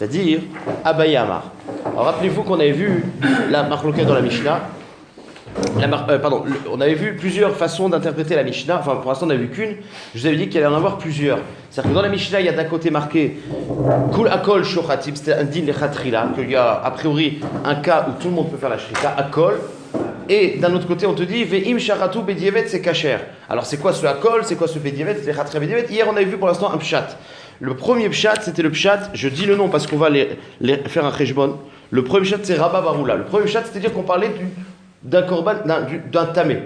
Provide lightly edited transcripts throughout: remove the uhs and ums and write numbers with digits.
c'est-à-dire Abaye Amar. Alors rappelez-vous qu'on avait vu la marloquette dans la Mishnah. On avait vu plusieurs façons d'interpréter la Mishnah. Enfin, pour l'instant, on n'a vu qu'une. Je vous avais dit qu'il allait en avoir plusieurs. C'est-à-dire que dans la Mishnah, il y a d'un côté marqué Kul Akol Shochatim, c'était un din lechatrila, qu'il y a a priori un cas où tout le monde peut faire la shrita, Akol. Et d'un autre côté, on te dit Ve'im Shachatu Bedievet, c'est kasher. Alors, c'est quoi ce Akol? C'est quoi ce Bedievet? C'est Lechatria Bedievet. Hier, on avait vu pour l'instant un pshat. Le premier pshat, c'était le pshat. Je dis le nom parce qu'on va les faire un cheshbon. Le premier pshat, c'est Rabba Baroula. Le premier pshat, c'est-à-dire qu'on parlait d'un korban, d'un tamé,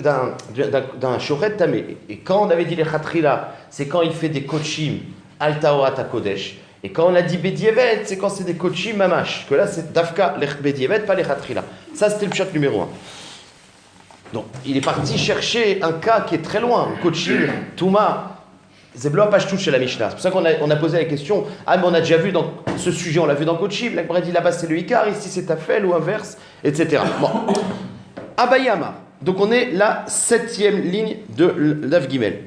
d'un shoret tamé. Et quand on avait dit les khatrila, c'est quand il fait des kochim al taorat kodesh. Et quand on a dit bedievet, c'est quand c'est des kochim mamash. Que là, c'est dafka les bedievet, pas les khatrila. Ça, c'était le pshat numéro 1. Donc, il est parti chercher un cas qui est très loin. Kochim, touma. Zebloa Pashtout chez la Mishnah. C'est pour ça qu'on a posé la question. Ah, mais on a déjà vu dans ce sujet, on l'a vu dans Kochim. La dit là-bas c'est le Ikar, ici c'est Tafel ou inverse, etc. Bon. Abayama. Donc on est la 7e ligne de l'Av Gimel.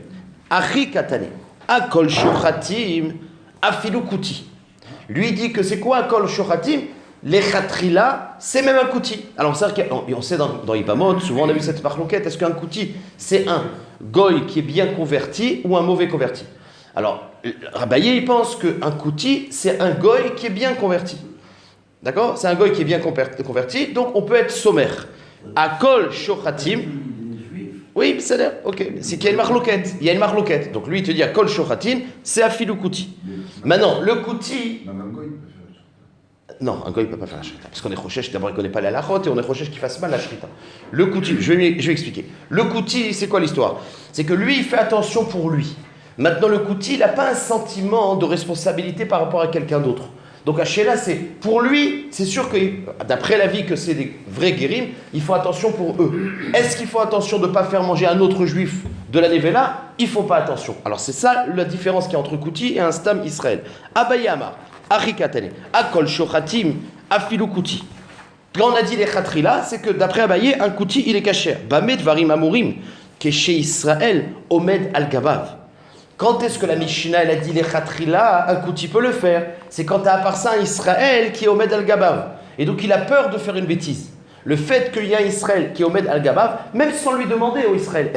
Achi Katane. Akol Shochatim. Afilu Kuti. Lui dit que c'est quoi Akol Shochatim? Les Khatrila, c'est même un Kuti. Alors on sait dans Ibamot, souvent on a vu cette marloquette. Est-ce qu'un Kuti, c'est un goy qui est bien converti ou un mauvais converti? Alors, Rabaye, il pense qu'un Kuti, c'est un goy qui est bien converti. D'accord? C'est un goy qui est bien converti, donc on peut être sommaire. Akol Shochatim. Oui, c'est l'air, ok. C'est qu'il y a une marloquette. Il y a une marloquette. Donc lui, il te dit Akol Shochatim, c'est Afilu Kuti. Maintenant, le Kuti. Non, un goy ne peut pas faire la shrita. Parce qu'on est choshesh, d'abord il ne connaît pas la halachot et on est choshesh qu'il fasse mal la shrita. Le kouti, je vais expliquer. Le kouti, c'est quoi l'histoire? C'est que lui, il fait attention pour lui. Maintenant, le kouti, il n'a pas un sentiment de responsabilité par rapport à quelqu'un d'autre. Donc, Hachéla, c'est pour lui, c'est sûr que, d'après l'avis que c'est des vrais guérim, il faut attention pour eux. Est-ce qu'il faut attention de ne pas faire manger un autre juif de la Nevela? Il ne faut pas attention. Alors, c'est ça la différence qu'il y a entre kouti et un stam Israël. Abaye Amar. Achikatane, Akol Shochatim, Afilu Kuti. Quand on a dit les Khatrila, c'est que d'après Abaye, un Kuti il est kasher. Bamed Varim Amurim, que chez Israël, Omed Al-Gabav. Quand est-ce que la Mishnah elle a dit les Khatrila, un Kuti peut le faire? C'est quand tu as à part ça un Israël qui est Omed Al-Gabav. Et donc il a peur de faire une bêtise. Le fait qu'il y a un Israël qui est Omed Al-Gabav, même sans lui demander au Israël,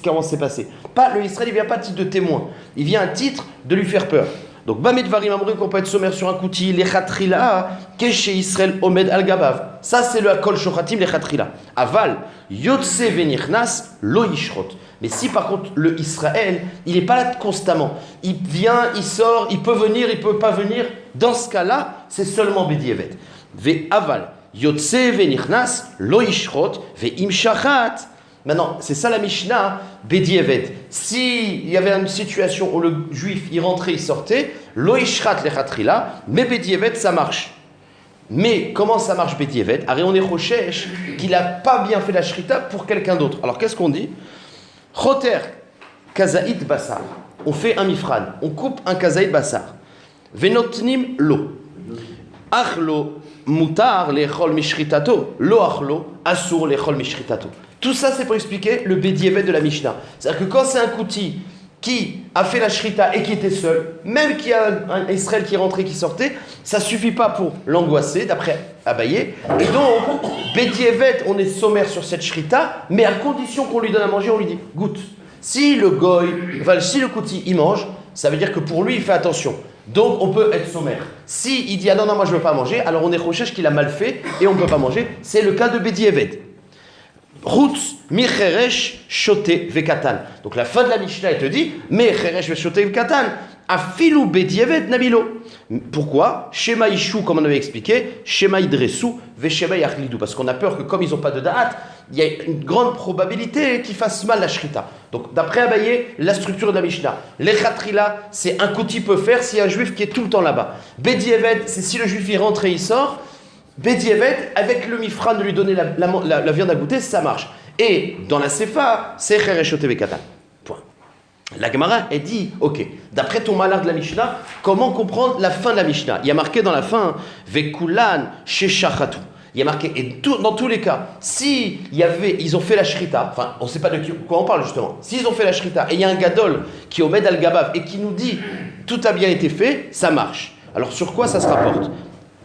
comment c'est passé? Pas, le Israël il vient pas à titre de témoin, il vient à titre de lui faire peur. Donc, Bamed Varim Amourim, qu'on peut être sommaire sur un kouti, les Khatrila, Keshe Israël Omed Al-Gabav. Ça, c'est le Akol Shochatim, les Khatrila. Aval, Yotse Venichnas, Lo Yishrot. Mais si par contre, le Israël, il n'est pas là constamment. Il vient, il sort, il peut venir, il ne peut pas venir. Dans ce cas-là, c'est seulement Bedievet. Ve Aval, Yotse Venichnas, Lo Yishrot, Ve Im Shachat. Maintenant, c'est ça la Mishnah, Bedievet. S'il y avait une situation où le juif, il rentrait, il sortait, lo ishrat lechatrila, mais Bedievet, ça marche. Mais comment ça marche Bedievet? Arrête, on est choshesh qu'il n'a pas bien fait la shrita pour quelqu'un d'autre. Alors qu'est-ce qu'on dit? Choter kazaïd basar. On fait un mifran, on coupe un kazaïd basar. Venotnim lo. Achlo mutar lechol mishritato. Lo achlo asur lechol mishritato. Tout ça, c'est pour expliquer le Bedievet de la Mishnah. C'est-à-dire que quand c'est un kouti qui a fait la shrita et qui était seul, même qu'il y a un Israël qui rentrait, qui sortait, ça ne suffit pas pour l'angoisser, d'après Abaye. Et donc, Bedievet, on est sommaire sur cette shrita, mais à condition qu'on lui donne à manger, on lui dit goûte. Si le goy, si le kouti, il mange, ça veut dire que pour lui, il fait attention. Donc, on peut être sommaire. Si il dit ah non, moi je ne veux pas manger, alors on est choshesh qu'il a mal fait et on ne peut pas manger. C'est le cas de Bedievet. Routz, Micheresh, Shote, Vekatan. Donc la fin de la Mishnah, elle te dit, Micheresh, Shote, Vekatan, Afilu Bedievet, Nabilo. Pourquoi? Shema Ishu, comme on avait expliqué, Shema Idresu, Veshema Yachlidou. Parce qu'on a peur que comme ils n'ont pas de da'at, il y a une grande probabilité qu'ils fassent mal la shrita. Donc d'après Abaye, la structure de la Mishnah, les Khatrila, c'est un kouti peut faire s'il y a un juif qui est tout le temps là-bas. Bedievet, c'est si le juif il rentre et il sort. Bedievet, avec le mifran de lui donner la viande à goûter, ça marche. Et dans la Sefa, c'est Chereshote Vekatan. Point. La Gemara, elle dit, ok, d'après ton malheur de la Mishnah, comment comprendre la fin de la Mishnah? Il y a marqué dans la fin, Vekulan Sheshachatu. Il y a marqué, et dans tous les cas, si ils ont fait la shrita, enfin, on ne sait pas de quoi on parle justement, s'ils ont fait la shrita, et il y a un gadol qui est au Med al-Gabav et qui nous dit, tout a bien été fait, ça marche. Alors sur quoi ça se rapporte?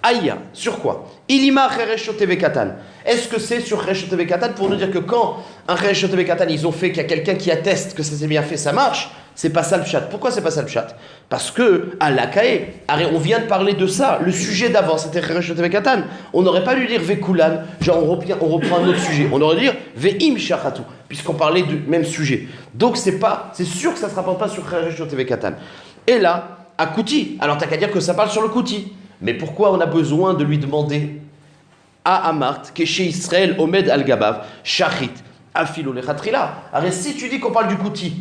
Aïe, sur quoi? Ilima cheresh shoteve katan. Est-ce que c'est sur cheresh shoteve katan pour nous dire que quand un cheresh shoteve katan ils ont fait qu'il y a quelqu'un qui atteste que ça s'est bien fait, ça marche? C'est pas ça le pshat. Pourquoi c'est pas ça le pshat? Parce que à l'akae, on vient de parler de ça. Le sujet d'avant c'était cheresh shoteve katan. On n'aurait pas dû dire vekulan, genre on reprend un autre sujet. On aurait dû dire ve'im shachatu, puisqu'on parlait du même sujet. Donc c'est sûr que ça se rapporte pas sur cheresh shoteve katan. Et là, à Kouti, alors t'as qu'à dire que ça parle sur le Kouti. Mais pourquoi on a besoin de lui demander à Amart, que chez Israël, Omed al-Gabav, Shachit, Afilo lechatrila? Alors si tu dis qu'on parle du Kouti,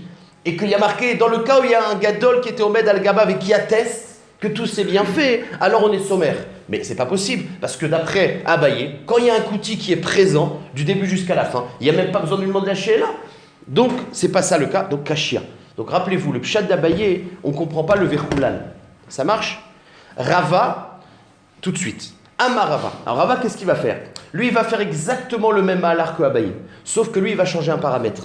et qu'il y a marqué, dans le cas où il y a un Gadol qui était Omed al-Gabav et qui atteste que tout s'est bien fait, alors on est sommaire. Mais c'est pas possible, parce que d'après Abaye, quand il y a un Kouti qui est présent, du début jusqu'à la fin, il n'y a même pas besoin de lui demander la Sheila. Donc, c'est pas ça le cas, donc Kashia. Donc rappelez-vous, le pshat d'Abaye, on ne comprend pas le verkoulan. Ça marche? Rava, tout de suite. Amarava. Alors Rava, qu'est-ce qu'il va faire? Lui, il va faire exactement le même malar que Abaye, sauf que lui, il va changer un paramètre.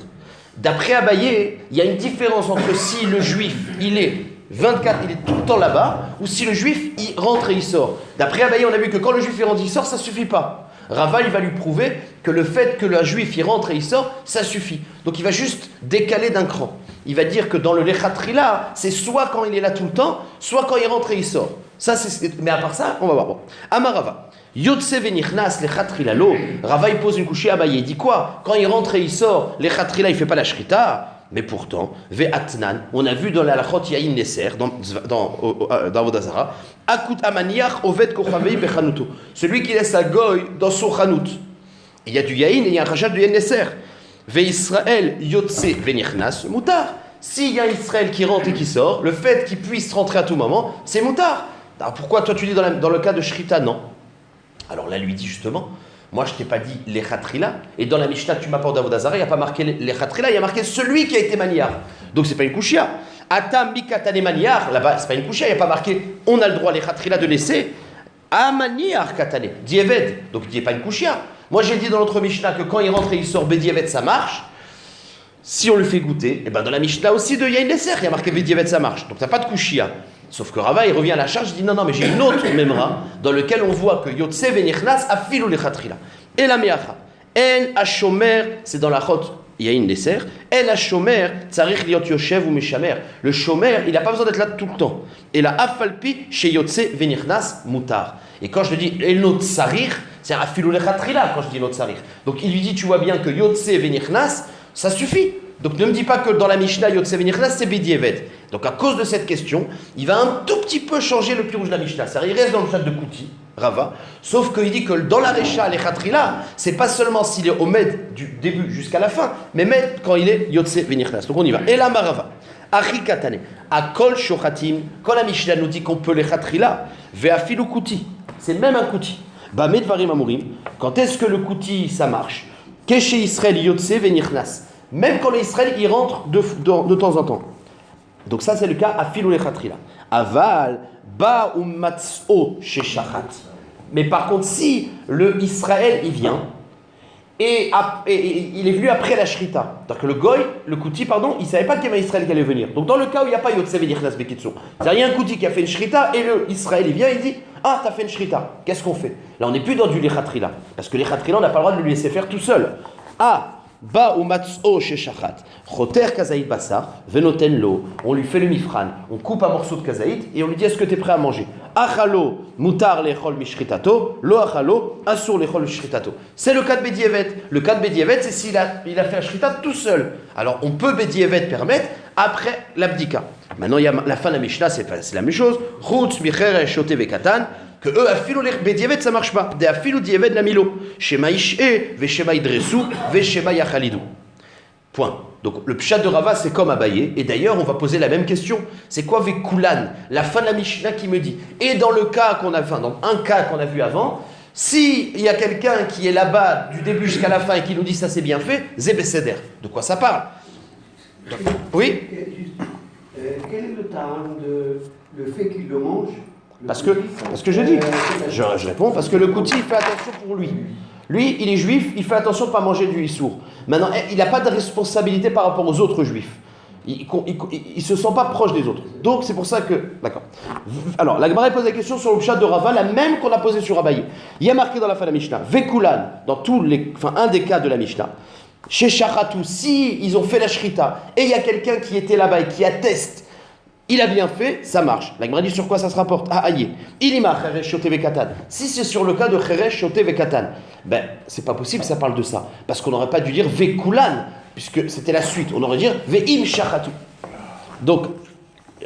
D'après Abaye, il y a une différence entre si le juif, il est 24, il est tout le temps là-bas, ou si le juif, il rentre et il sort. D'après Abaye, on a vu que quand le juif il rentre et il sort, ça ne suffit pas. Rava, il va lui prouver que le fait que le juif il rentre et il sort, ça suffit. Donc il va juste décaler d'un cran. Il va dire que dans le lechatrila, c'est soit quand il est là tout le temps, soit quand il rentre et il sort. Ça, mais à part ça, on va voir. Bon. Amarava. Yotse venichnas lechatrila lo. Rava, il pose une couchée à Abaye. Il dit quoi? Quand il rentre et il sort, lechatrila, il ne fait pas la shrita. Mais pourtant, ve'atnan, on a vu dans la halachot yain neser, dans Vodazara, akut amaniach oved kochavei bechanuto. Celui qui laisse la goy dans son chanout. Il y a du yain et il y a un rachat du yain neser. Ve'Israël yotse venichnas mutar. S'il y a Israël qui rentre et qui sort, le fait qu'il puisse rentrer à tout moment, c'est mutar. Alors pourquoi toi tu dis dans le cas de shrita, non? Alors là, lui dit justement, moi je t'ai pas dit lechatrila, et dans la Mishnah que tu m'apportes d'Avodazara, il n'y a pas marqué lechatrila, il y a marqué celui qui a été maniar. Donc c'est pas une kushia. Atam bikatane maniar, là-bas c'est pas une kushia, il n'y a pas marqué on a le droit lechatrila de laisser. Amaniar katane, dieved, donc il n'y a pas une kushia. Moi j'ai dit dans notre Mishnah que quand il rentre et il sort bedieved ça marche. Si on le fait goûter, et ben dans la Mishnah aussi de Yain Lesser, il y a marqué bedieved ça marche. Donc t'as pas de kushia. Sauf que Rava, il revient à la charge, il dit non, mais j'ai une autre memra dans laquelle on voit que Yotse venichnas afilu lechatrila. Et la meacha. En hashomer, c'est dans la chot Yain Lesser. En hashomer, tsarich liot yoshev ou meshamer. Le shomer, il n'a pas besoin d'être là tout le temps. Et la afalpi, chez Yotse venichnas mutar. Et quand je dis elot tsarich, c'est afilu lechatrila quand je dis elot tsarich. Donc il lui dit, tu vois bien que Yotse venichnas, ça suffit. Donc ne me dis pas que dans la Mishnah, Yotse venichnas, c'est bedieved. Donc à cause de cette question, il va un tout petit peu changer le pirouge de la Mishnah. Ça, il reste dans le chat de Kouti, Rava, sauf qu'il dit que dans la Recha, les Khatrila, c'est pas seulement s'il est Omed du début jusqu'à la fin, mais même quand il est Yotse venichnas. Donc on y va. Et la Marava, Achi Katane, Akol Shochatim, quand la Mishnah nous dit qu'on peut les Khatrila, Ve'afilu Kouti, c'est même un Kouti. Ba Medvarim Amurim, quand est-ce que le Kouti ça marche? Keshe Israël Yotse venichnas. Même quand l'Israël il rentre de temps en temps. Donc ça c'est le cas à filou lechatrila. Aval ba ou matzo chez shachat. Mais par contre si le Israël il vient et il est venu après la shrita, c'est-à-dire que le goy, le kouti pardon, il savait pas qu'il y avait un Israël qui allait venir. Donc dans le cas où il n'y a pas yotse venichnas bekitso, c'est-à-dire il y a un kouti qui a fait une shrita et le Israël il vient et il dit ah t'as fait une shrita, qu'est-ce qu'on fait? Là on n'est plus dans du lechatrila parce que lechatrila on n'a pas le droit de le laisser faire tout seul. Ah Ba ou matzo chez shachat, choter kazaït basar, venoten lo, on lui fait le mifran, on coupe un morceau de kazaït et on lui dit est-ce que tu es prêt à manger? Achalo, mutar lechol mishritato, lo achalo, asur lechol mishritato. C'est le cas de Bedievet. Le cas de Bedievet, c'est s'il a fait un shritat tout seul. Alors on peut Bedievet permettre après l'abdika. Maintenant il y a la fin de la Mishnah, c'est la même chose. Chutz micher shote vekatan. Que eux, afilou les bedievet, ça marche pas. De afilou dieved la milo. Shema ish'e, ve shema idresu, ve shema yachalidou. Point. Donc le pshat de Rava, c'est comme Abaye. Et d'ailleurs, on va poser la même question. C'est quoi vekulan? La fin de la Mishnah qui me dit. Et dans le cas qu'on a, enfin, dans un cas qu'on a vu avant, s'il y a quelqu'un qui est là-bas du début jusqu'à la fin et qui nous dit ça c'est bien fait, zébesséder. De quoi ça parle? Oui? Quel est le temps de le fait qu'il le mange? Parce que je dis, je réponds, parce que le kouti, il fait attention pour lui. Lui, il est juif, il fait attention de ne pas manger du issour. Maintenant, il n'a pas de responsabilité par rapport aux autres juifs. Il se sent pas proche des autres. Donc c'est pour ça que... D'accord. Alors, la Gemara pose la question sur le pshat de Rava, la même qu'on a posée sur Abaye. Il y a marqué dans la fin de la Mishnah, Vekulan, dans un des cas de la Mishnah, chez Shachatu, si ils ont fait la shrita, et il y a quelqu'un qui était là-bas et qui atteste, il a bien fait, ça marche. La Gemara dit sur quoi ça se rapporte? Ah, aïe. Ilima cheresh shote vekatan. Si c'est sur le cas de cheresh shote vekatan, ben, c'est pas possible, ça parle de ça. Parce qu'on n'aurait pas dû dire vekulan, puisque c'était la suite. On aurait dû dire ve'im shachatu. Donc,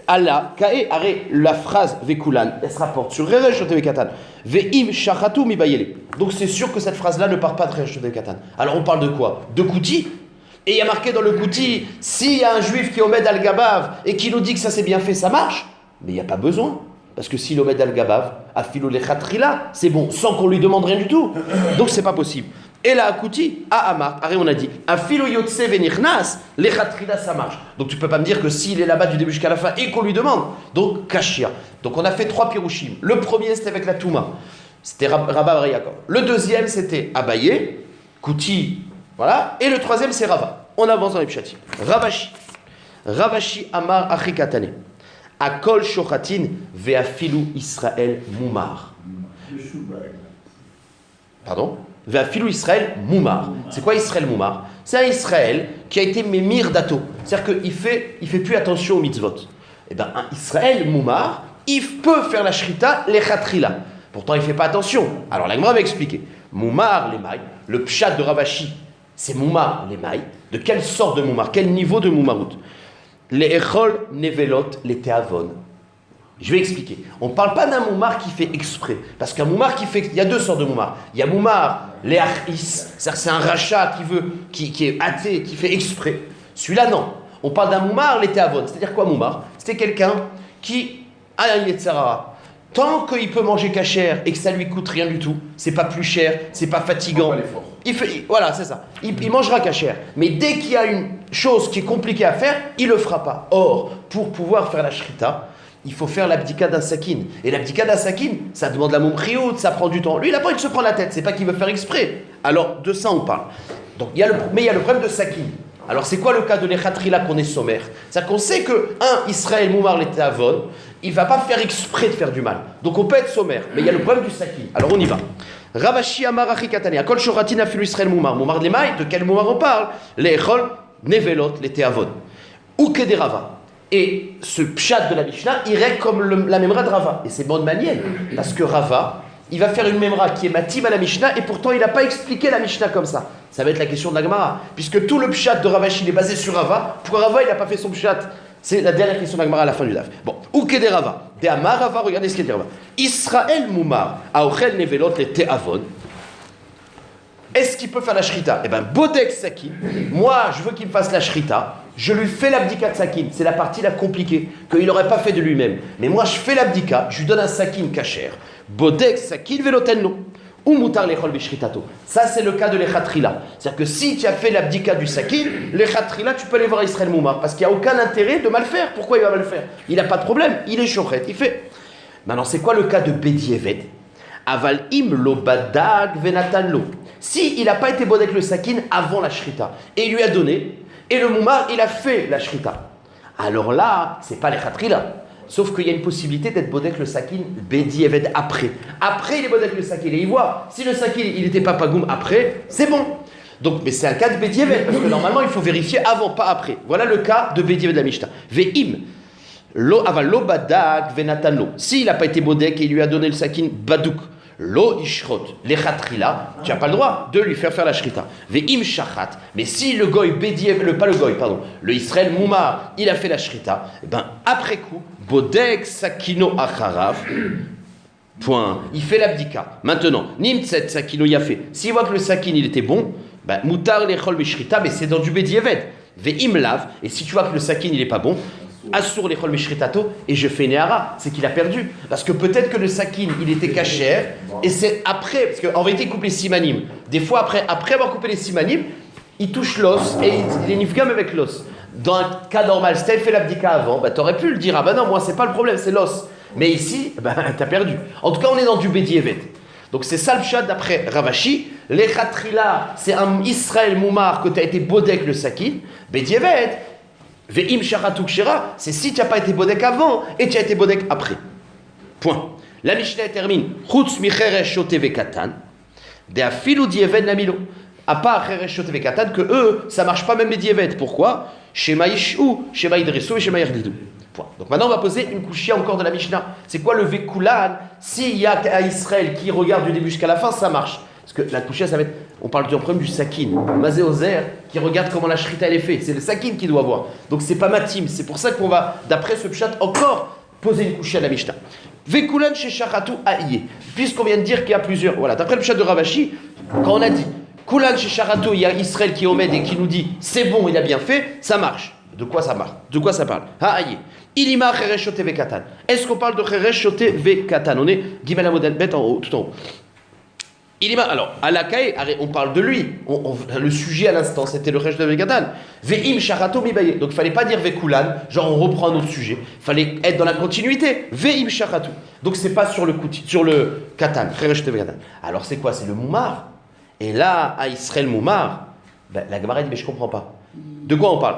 Allah, kae, are, la phrase vekulan, elle se rapporte sur cheresh shote vekatan. Ve'im shachatu mi bayele. Donc c'est sûr que cette phrase-là ne part pas de cheresh shote vekatan. Alors on parle de quoi? De kouti. Et il y a marqué dans le Kouti, s'il y a un juif qui est Omed al-Gabav et qui nous dit que ça s'est bien fait, ça marche. Mais il n'y a pas besoin. Parce que s'il Omed al-Gabav, afilo lechatrila, c'est bon, sans qu'on lui demande rien du tout. Donc c'est pas possible. Et là, à Kouti, à Amar, on a dit, afilo yotse venichnas, lechatrila, ça marche. Donc tu peux pas me dire que s'il est là-bas du début jusqu'à la fin et qu'on lui demande, donc kashia. Donc on a fait 3 pirouchim. Le premier, c'était avec la Touma. C'était Rabba Bar Yaakov. Le deuxième, c'était Abaye, Kouti. Voilà. Et le troisième, c'est Rava. On avance dans les pshatim. Ravashi Amar Achikatane. Akol Shochatin Veafilu Israël Moumar. Pardon? Veafilu Israël Moumar. C'est quoi Israël Moumar? C'est un Israël qui a été mémir dato. C'est-à-dire qu'il fait plus attention aux mitzvot. Eh bien, un Israël Moumar, il peut faire la shrita, les chatrila. Pourtant, il ne fait pas attention. Alors, la Gemara va expliquer. Moumar, les mailles, le pshat de Ravashi, c'est Moumar, les mailles. De quelle sorte de Moumar? Quel niveau de Moumarout? Les Echol, Nevelot, les Teavon. Je vais expliquer. On ne parle pas d'un Moumar qui fait exprès. Parce qu'un Moumar qui fait... Il y a 2 sortes de Moumar. Il y a Moumar, les Achis. C'est-à-dire que c'est un rachat qui est athée, qui fait exprès. Celui-là, non. On parle d'un Moumar, les Teavon. C'est-à-dire quoi, Moumar? C'était quelqu'un qui a un Yetzirah. Tant qu'il peut manger cachère et que ça lui coûte rien du tout, c'est pas plus cher, c'est pas fatigant. Voilà, c'est ça. Il mangera cachère. Mais dès qu'il y a une chose qui est compliquée à faire, il le fera pas. Or, pour pouvoir faire la shrita, il faut faire l'abdika d'un sakin. Et l'abdika d'un sakin, ça demande la mumchiout, ça prend du temps. Lui, il a pas envie de se prendre la tête. C'est pas qu'il veut faire exprès. Alors, de ça, on parle. Donc, mais il y a le problème de sakin. Alors, c'est quoi le cas de l'echatrila qu'on est sommaire? C'est-à-dire qu'on sait que, Israël Moumar l'était avon, il ne va pas faire exprès de faire du mal. Donc on peut être sommaire, mais il y a le problème du sakin. Alors on y va. Ravashi Amar Achikatani, Akol Shoratin Afilu Israël Moumar. Moumar de l'Emaï, de quel Moumar on parle? Les Echol, Nevelot, les Teavon. Ou que des Rava. Et ce pshat de la Mishnah irait comme la memra de Rava. Et c'est bonne manière, parce que Rava, il va faire une memra qui est matim à la Mishnah, et pourtant il n'a pas expliqué la Mishnah comme ça. Ça va être la question de la Gemara. Puisque tout le pshat de Ravashi est basé sur Rava, pourquoi Rava il n'a pas fait son pshat? C'est la dernière question de la Gemara à la fin du daf. Bon, ou que des Rava. Des Amar Rava, regardez ce qu'il dit Rava. Israël Moumar, Aochel Nevelot, les Teavon. Est-ce qu'il peut faire la shrita? Eh bien, Bodek Sakin, moi je veux qu'il me fasse la shrita, je lui fais l'abdika de Sakin, c'est la partie la compliquée, qu'il n'aurait pas fait de lui-même. Mais moi je fais l'abdika, je lui donne un Sakin kacher. Bodek Sakin velotenno. Ou mutar lechol bishritato. Ça c'est le cas de l'echatrila. C'est-à-dire que si tu as fait l'abdika du sakin, l'echatrila tu peux aller voir Israël Moumar parce qu'il n'y a aucun intérêt de mal faire. Pourquoi il va mal faire? Il n'a pas de problème, il est chochet, il fait. Maintenant c'est quoi le cas de Bedieved? Aval im lo badag venatan lo. Si il n'a pas été bodek le sakin avant la shrita et il lui a donné et le Moumar il a fait la shrita. Alors là c'est pas l'echatrila. Sauf qu'il y a une possibilité d'être bodek le sakin Bedieved après. Après, il est bodek le sakin et il voit. Si le sakin, il n'était pas pagoum après, c'est bon. Donc, mais c'est un cas de Bedieved, parce que normalement, il faut vérifier avant, pas après. Voilà le cas de Bedieved de la Mishnah. Ve'im, lo aval lo badak venatan lo. S'il n'a pas été bodek et il lui a donné le sakin badouk, lo ishrot, lechatrila, tu n'as pas le droit de lui faire la shrita. Ve'im shachat, mais si le goy Bedieved, pas le goy, pardon, le Israël Moumar, il a fait la shrita, et ben après coup, Bodek Sakino Acharav. Point. Il fait l'abdika. Maintenant, Nimtset Sakino Yafé. S'il voit que le sakin il était bon, ben, Mutar Lechol Mishrita, mais c'est dans du Bedieved. Ve'im Lav. Et si tu vois que le sakin il est pas bon, Assur Lechol Mishritato, et je fais Nehara. C'est qu'il a perdu. Parce que peut-être que le sakin il était cachère, et c'est après, parce qu'en vérité il coupe les simanim. Des fois, après avoir coupé les simanim, il touche l'os et il est nifgam avec l'os. Dans un cas normal, si tu avais fait l'abdika avant, bah, tu aurais pu le dire, ah ben non, moi c'est pas le problème, c'est l'os. Mais ici, bah, tu as perdu. En tout cas, on est dans du Bedieved. Donc c'est ça le pshat d'après Ravashi. L'echatrila, c'est un Israël Moumar que tu as été bodek le sakin. Bedieved, Ve'im sharatou kshera, c'est si tu n'as pas été bodek avant et tu as été bodek après. Point. La Mishnah termine. Chutz mi cheresh shote vekatan, de afilu dieven namilo. À part cheresh shote vekatan, que eux, ça marche pas même les dievet. Pourquoi? Shema yishu, shema idrisu et shema yerdidou. Point. Donc maintenant, on va poser une couchia encore de la Mishnah. C'est quoi le vekulan? S'il y a à Israël qui regarde du début jusqu'à la fin, ça marche. Parce que la couchia, ça va être. On parle du problème du sakin. Mazé Ozer, qui regarde comment la shrita elle est faite. C'est le sakin qui doit voir. Donc c'est pas matim. C'est pour ça qu'on va, d'après ce pshat, encore poser une couchia de la Mishnah. Vekulan chez Shachatu Aïe. Puisqu'on vient de dire qu'il y a plusieurs. Voilà, d'après le pshat de Ravashi, quand on a dit Kulan chez Shachatu, il y a Israël qui est omed et qui nous dit c'est bon, il a bien fait, ça marche. De quoi ça marche? De quoi ça parle? Aïe. Ilima cheresh shote vekatan. Est-ce qu'on parle de cheresh shote vekatan? On est Gimel Amodel Bet en haut, tout en haut. Ilima, alors, Alakai, on parle de lui. Le sujet à l'instant, c'était le cheresh de vekatan. Ve'im sharato mibaye. Donc, il ne fallait pas dire vekulan, genre on reprend un autre sujet. Il fallait être dans la continuité. Ve'im sharato. Donc, c'est pas sur le katan, cheresh shote vekatan. Alors, c'est quoi? C'est le moumar. Et là, à Israël moumar, ben, la Gemara dit, mais je ne comprends pas. De quoi on parle?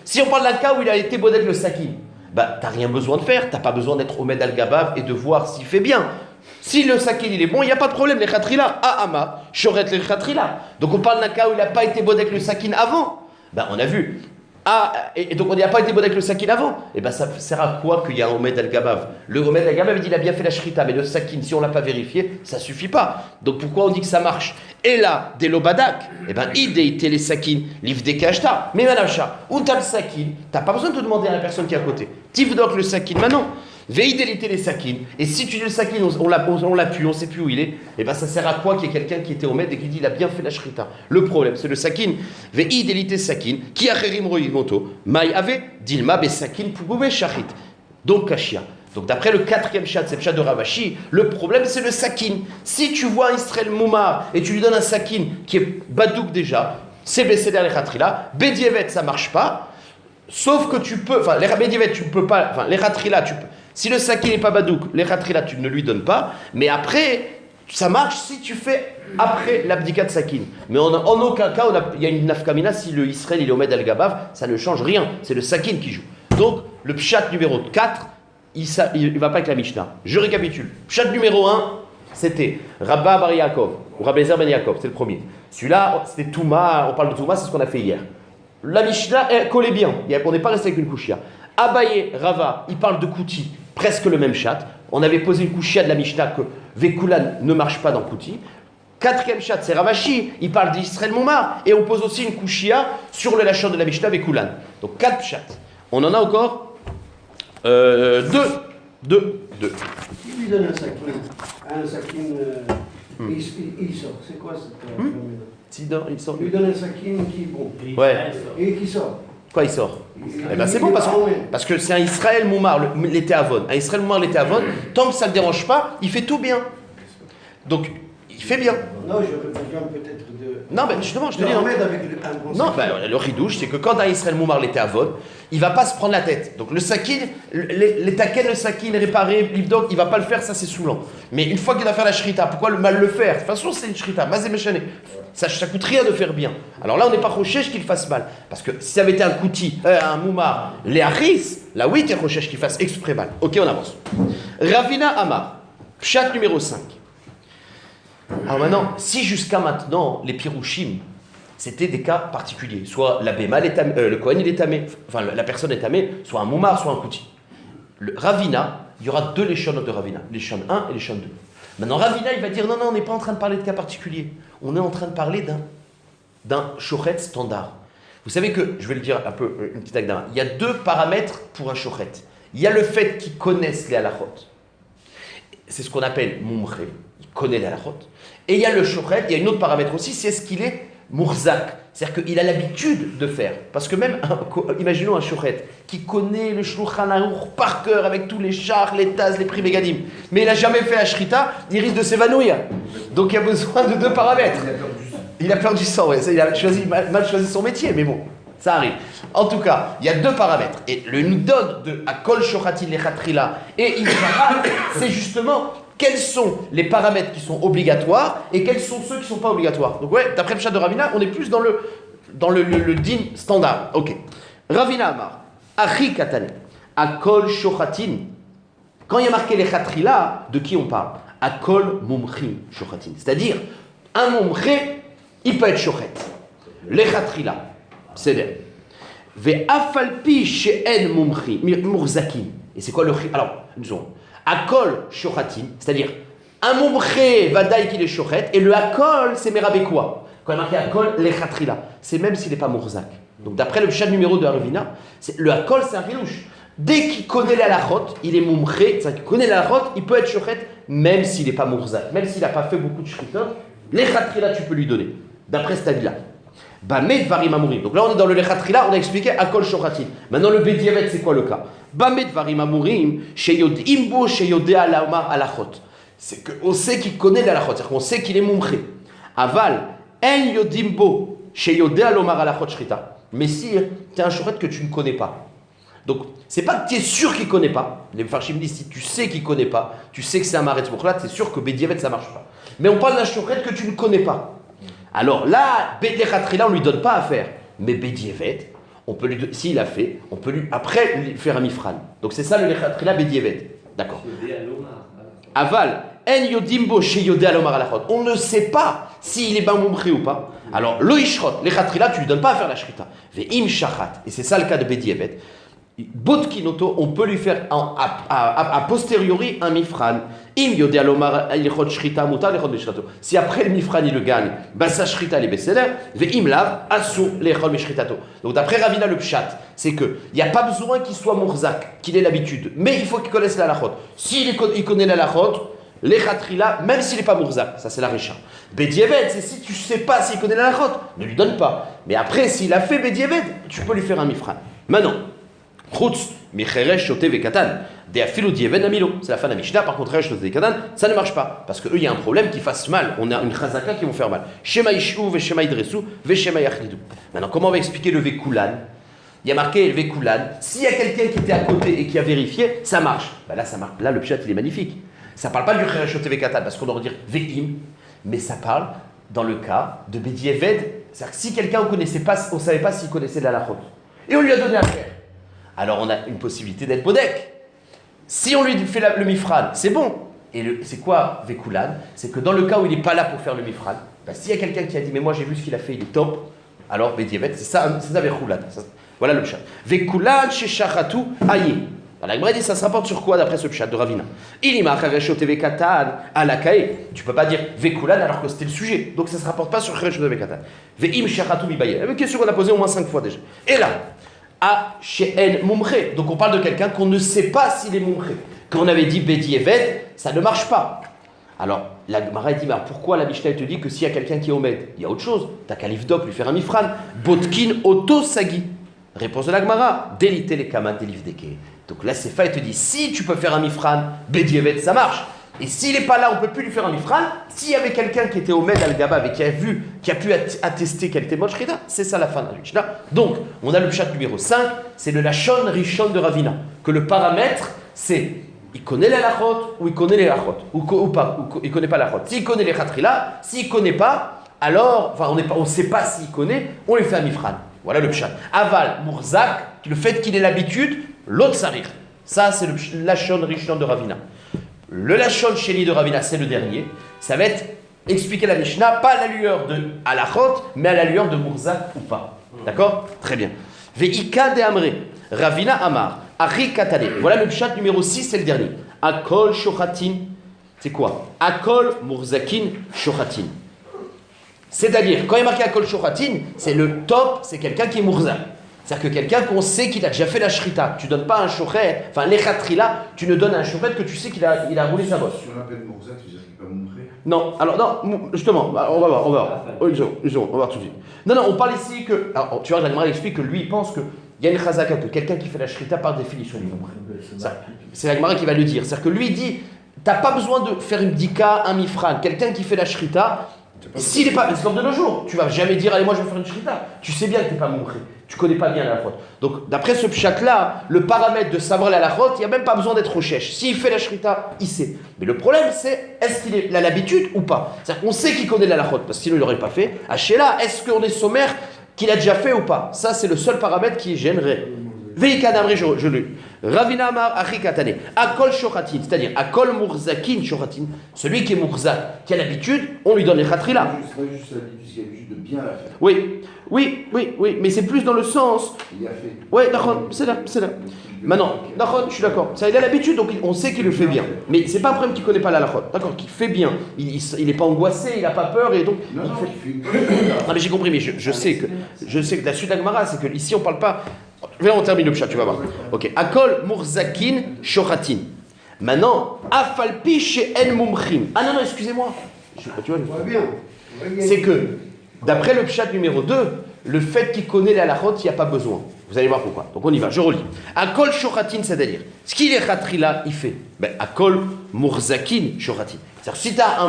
Si on parle d'un cas où il a été bodek le sakin, bah t'as rien besoin de faire, t'as pas besoin d'être omed al gabav et de voir s'il fait bien. Si le sakin il est bon, il n'y a pas de problème, les khatrila, ama, shoret les khatrila. Donc on parle d'un cas où il n'a pas été bodek le sakin avant. Bah on a vu. Et donc on n'a pas été bodek le sakin avant. Et ben ça sert à quoi qu'il y a un omed al gabav? Le omed al gabav dit il a bien fait la shrita, mais le sakin, si on l'a pas vérifié, ça suffit pas. Donc pourquoi on dit que ça marche? Et là, dès l'obadak, eh ben, idéité les sakin, liv des kashta, mais manacha, ou t'as le sakin, t'as pas besoin de te demander à la personne qui est à côté. Tivdok le sakin, maintenant, veidélité les sakin, et si tu dis le sakin, on l'a pu, on sait plus où il est, eh ben, ça sert à quoi qu'il y ait quelqu'un qui était au maître et qui dit il a bien fait la shrita? Le problème, c'est le sakin, veidélité sakin, qui a cherim roimoto, maï ave, dilma be sakin, pouboube shachit. Donc, kashia. Donc d'après le quatrième chat, c'est le chat de Ravashi, le problème c'est le sakin. Si tu vois Israël Moumar et tu lui donnes un sakin qui est badouk déjà, c'est Besséder les Khatrila, Bédievet ça marche pas, sauf que tu peux, enfin les Bédievet tu peux pas, enfin les Khatrila tu peux, si le sakin n'est pas badouk, les Khatrila tu ne lui donnes pas, mais après ça marche si tu fais après l'abdika de sakin. Mais en aucun cas il y a une nafkamina si le Israël il est omed al-gabav, ça ne change rien, c'est le sakin qui joue. Donc le pshat numéro 4, il ne va pas avec la Mishnah. Je récapitule. Pshat numéro 1, c'était Rabba Bar Yaakov, ou Rabbi Ezer Ben Yaakov, c'est le premier. Celui-là, c'était Touma, on parle de Touma, c'est ce qu'on a fait hier. La Mishnah, elle collait bien, on n'est pas resté avec une couchia. Abaye, Rava, il parle de Kouti, presque le même chat. On avait posé une couchia de la Mishnah que Vekulan ne marche pas dans Kouti. Quatrième chat, c'est Ravashi, il parle d'Israël Moumar, et on pose aussi une couchia sur le lachon de la Mishnah Vekulan. Donc 4 chats. On en a encore deux. Qui lui donne un sakin, il sort. C'est quoi cette phénomène? Il sort. Il lui donne un sakin qui est bon. Ouais. Et qui sort. Quoi, il sort? Eh ben c'est bon parce que c'est un Israël Moumar, l'été avon. Un Israël Moumar, l'été avon, tant que ça ne le dérange pas, il fait tout bien. Donc, il fait bien. Non, j'aurais besoin peut-être de. Non, ben justement, je te dis. Non, le ridouche, c'est que quand un Israël Moumar l'été avon, il va pas se prendre la tête. Donc le sakin, les taken, le sakin réparé, l'ivdok, il va pas le faire, ça c'est saoulant. Mais une fois qu'il va faire la shrita, pourquoi le mal le faire? De toute façon, c'est une shrita, mazé méchané. Ça coûte rien de faire bien. Alors là, on n'est pas rochèche qu'il fasse mal. Parce que si ça avait été un kouti, un moumar, les haris, là oui, t'es rochèche qu'il fasse exprès mal. Ok, on avance. Ravina Amar, pshat numéro 5. Alors maintenant, si jusqu'à maintenant, les pirouchim, c'était des cas particuliers. Soit la béma, le Kohen, il est tamé, enfin la personne est tamée, soit un moumar, soit un kouti. Le Ravina, il y aura deux léchonotes de Ravina, léchon 1 et léchon 2. Maintenant, Ravina, il va dire non, on n'est pas en train de parler de cas particuliers. On est en train de parler d'un shochet standard. Vous savez que, je vais le dire un peu, une petite agdama, il y a 2 paramètres pour un shochet. Il y a le fait qu'ils connaissent les halachot. C'est ce qu'on appelle mumche, il connaît les halachot. Et il y a le shochet, il y a une autre paramètre aussi, c'est ce qu'il est Mourzak, c'est-à-dire qu'il a l'habitude de faire. Parce que même, imaginons un shochet qui connaît le Shulchan Aruch par cœur avec tous les chars, les taz, les prix mégadim, mais il n'a jamais fait la shrita, il risque de s'évanouir. Donc il y a besoin de 2 paramètres. Il a peur du sang, ouais. Il a mal choisi son métier, mais bon, ça arrive. En tout cas, il y a 2 paramètres. Et le nidon de Akol Shochatin Lechatrila et Israël, c'est justement quels sont les paramètres qui sont obligatoires et quels sont ceux qui ne sont pas obligatoires. Donc ouais, d'après le chat de Ravina, on est plus dans le din standard. Ok. Ravina Amar, Achi Katane, Akol Shochatin. Quand il y a marqué les Khatrila, de qui on parle? Akol Mumchim Shochatin. C'est-à-dire, un Mumché, il peut être Shochet. Les Khatrila, c'est l'air. Ve'afalpi she'en Mumchim, Murzakin. Et c'est quoi le. Alors, disons, Akol Shochatin, c'est-à-dire, un Mumché, Vadaï qu'il est Shochet, et le Akol, c'est Merabé quoi? Quand il y a marqué Akol, les Khatrila, c'est même s'il n'est pas Murzak. Donc, d'après le chat numéro de Ravina, le Akol, c'est un rilouche. Dès qu'il connaît la halachot, il est mumché, c'est-à-dire qu'il connaît la halachot, il peut être shochet, même s'il n'est pas mourzak, même s'il n'a pas fait beaucoup de shritot, les khatrila tu peux lui donner, d'après cet avis-là. Bamed varim amurim. Donc là on est dans le lechatrila, on a expliqué akol shochatin. Maintenant le bediavet c'est quoi le cas? Bamed varim amurim, sheyod imbo sheyodea laomar halachot. C'est qu'on sait qu'il connaît la halachot, c'est-à-dire qu'on sait qu'il est mumché. Aval, en yodimbo sheyodea laomar halachot shrita. Mais si tu es un shochet que tu ne connais pas. Donc, c'est pas que tu es sûr qu'il ne connaît pas. Les Mefarshim disent, si tu sais qu'il ne connaît pas, tu sais que c'est un maretz mouklat, c'est sûr que Bediavet ça ne marche pas. Mais on parle d'un shochet que tu ne connais pas. Alors là, Bedechatri, on ne lui donne pas à faire. Mais Bediavet, on peut lui, s'il a fait, on peut lui, après lui faire un mifran. Donc c'est ça le Lechatri, Bediavet. D'accord. Aval, en yodimbo chez yodé alomar alachot. On ne sait pas s'il est ben mumché ou pas. Alors, lo ishrot, Lechatri, tu ne lui donnes pas à faire la shrita. Ve'im shachat. Et c'est ça le cas de Bediavet. Botkinoto, on peut lui faire a posteriori un mifran. Im yodé alomar alichot shrita mutar lechot beshrato. Si après le mifran il le gagne, bah sa shrita les besséler. Ve'im lav asur lechot beshritato. Donc d'après Ravina le pshat, c'est que il n'y a pas besoin qu'il soit mourzak, qu'il ait l'habitude, mais il faut qu'il connaisse la halachot. S'il connaît la halachot, les khatrila, même s'il n'est pas mourzak, ça c'est la récha. Bediavet, c'est si tu ne sais pas s'il connaît la halachot, ne lui donne pas. Mais après, s'il a fait Bediavet, tu peux lui faire un mifran. Maintenant. Chutz, Micheresh, Shoté, Vekatan. Des afilou dieved amilo. C'est la fin de la Mishnah. Par contre, Resh, Shoté, Vekatan, ça ne marche pas. Parce qu'eux, il y a un problème qui fasse mal. On a une chazaka qui vont faire mal. Shema Yishu, Veshema Idresu, Veshema Yachlidou. Maintenant, comment on va expliquer le Vekulan? Il y a marqué le Vekulan. S'il y a quelqu'un qui était à côté et qui a vérifié, ça marche. Ben là, ça marche. Là, le pshat, il est magnifique. Ça ne parle pas du Cheresh, Shoté, Vekatan, parce qu'on aurait dire Vekim. Mais ça parle dans le cas de Bedieved. C'est-à-dire que si quelqu'un, on ne savait pas s'il connaissait la halachot. Et on lui a donné à faire. Alors on a une possibilité d'être bodek. Si on lui fait le mifran, c'est bon. Et c'est quoi Vekulan? C'est que dans le cas où il n'est pas là pour faire le mifran, bah, s'il y a quelqu'un qui a dit mais moi j'ai vu ce qu'il a fait, il est top, alors Bediavet, c'est ça Vekulan. Voilà le pshat. Vekulan chez Shachatu aïe. La Gemara dit ça se rapporte sur quoi d'après ce pshat de Ravina? Ilima Chareshote Vekatan alakae. Tu peux pas dire Vekulan alors que c'était le sujet. Donc ça se rapporte pas sur Chareshote Vekatan. Veim Shachatu mibaye. Une question qu'on a posée au moins 5 fois déjà. Et là. A she'en mumché. Donc on parle de quelqu'un qu'on ne sait pas s'il est mumché. Quand on avait dit Bediavet, ça ne marche pas. Alors la Gemara dit, mais pourquoi la Mishnah te dit que s'il y a quelqu'un qui est omed? Il y a autre chose. T'as qu'à l'ivdok, lui faire un mifran. Botkin auto sagi. Réponse de la Gemara, délité les kamat delivdeke. Donc là c'est fait, il te dit, si tu peux faire un mifran, Bediavet ça marche. Et s'il n'est pas là, on ne peut plus lui faire un mifran. S'il y avait quelqu'un qui était au Med al-Gabab et qui a pu attester qu'elle était mode shrita, c'est ça la fin de la Mishnah. Donc, on a le pshat numéro 5, c'est le Lachon Rishon de Ravina. Que le paramètre, c'est, il connaît les lachot ou il connaît les lachot, ou pas, ou il ne connaît pas la lachot. S'il connaît les khatrila, s'il ne connaît pas, alors, enfin, on ne sait pas s'il connaît, on lui fait un mifran. Voilà le pshat. Aval, Mourzak, le fait qu'il ait l'habitude, l'autre sarir. Ça, c'est le Lachon Rishon de Ravina. Le Lachon Sheni de Ravina, c'est le dernier. Ça va être expliquer la Mishnah, pas à la lueur de halachot, mais à la lueur de Mourzak ou pas. D'accord? Très bien. Ve'ika de Amre, Ravina Amar, Ari Katane. Voilà le pshat numéro 6, c'est le dernier. Akol Shochatin. C'est quoi? Akol Mourzakin Shochatin. C'est-à-dire, quand il est marqué Akol Shochatin, c'est le top, c'est quelqu'un qui est Mourzak. C'est-à-dire que quelqu'un qu'on sait qu'il a déjà fait la shrita, tu ne donnes pas un shochet, enfin l'echatrila, tu ne donnes un shochet que tu sais qu'il a roulé sa bosse. Si on appelle Mourzak, tu veux dire qu'il n'est pas montré? Non, alors non, justement, on va voir, on va voir tout de suite. Non, on parle ici que, alors tu vois, la Gemara explique que lui il pense qu'il y a une chazaka, que quelqu'un qui fait la shrita par définition il est montré. C'est la Gemara qui va le dire, c'est-à-dire que lui il dit, t'as pas besoin de faire une dika, un mifran, quelqu'un qui fait la shrita, s'il n'est pas, c'est comme de nos jours, tu vas jamais dire, allez moi je vais faire une shrita, tu sais bien que tu n'es pas montré. Tu ne connais pas bien la halachot. Donc, d'après ce pshat-là, le paramètre de savoir la halachot, il n'y a même pas besoin d'être au chèche. S'il fait la shrita, il sait. Mais le problème, c'est est-ce qu'il a l'habitude ou pas? C'est-à-dire qu'on sait qu'il connaît la halachot, parce que sinon il ne l'aurait pas fait. Hachéla, est-ce qu'on est sommaire qu'il a déjà fait ou pas. Ça, c'est le seul paramètre qui gênerait. Veikadamri, je le. Ravina Amar Achikatane. Akol Shochatin, c'est-à-dire Akol Murzakin Shochatin. Celui qui est Murzak, qui a l'habitude, on lui donne les khatrila. C'est pas juste l'habitude, c'est l'habitude de bien la faire. Oui, mais c'est plus dans le sens. Il a fait. Ouais, d'accord, c'est là. Maintenant, d'accord, je suis d'accord. Ça, il a l'habitude, donc on sait qu'il le fait bien. Mais c'est pas un problème qu'il connaît pas la halachot. D'accord, qu'il fait bien. Il est pas angoissé, il a pas peur et donc. Non, il non, fait... il fait une bonne Non mais j'ai compris, mais je sais que la suite de la Gemara, c'est que ici on parle pas. Viens, on termine le pshat, tu vas voir. Ok. Akol Murzakin Shochatin. Maintenant, Afalpi chez En Mumchim. Ah non, excusez-moi. Tu vois, On voit bien. c'est que, d'après le pshat numéro 2, le fait qu'il connaît la halachot, il n'y a pas besoin. Vous allez voir pourquoi. Donc on y va, je relis. Akol Shochatin, c'est-à-dire, ce qu'il est khatrila, il fait. Ben, Akol Murzakin Shochatin. C'est-à-dire, si tu as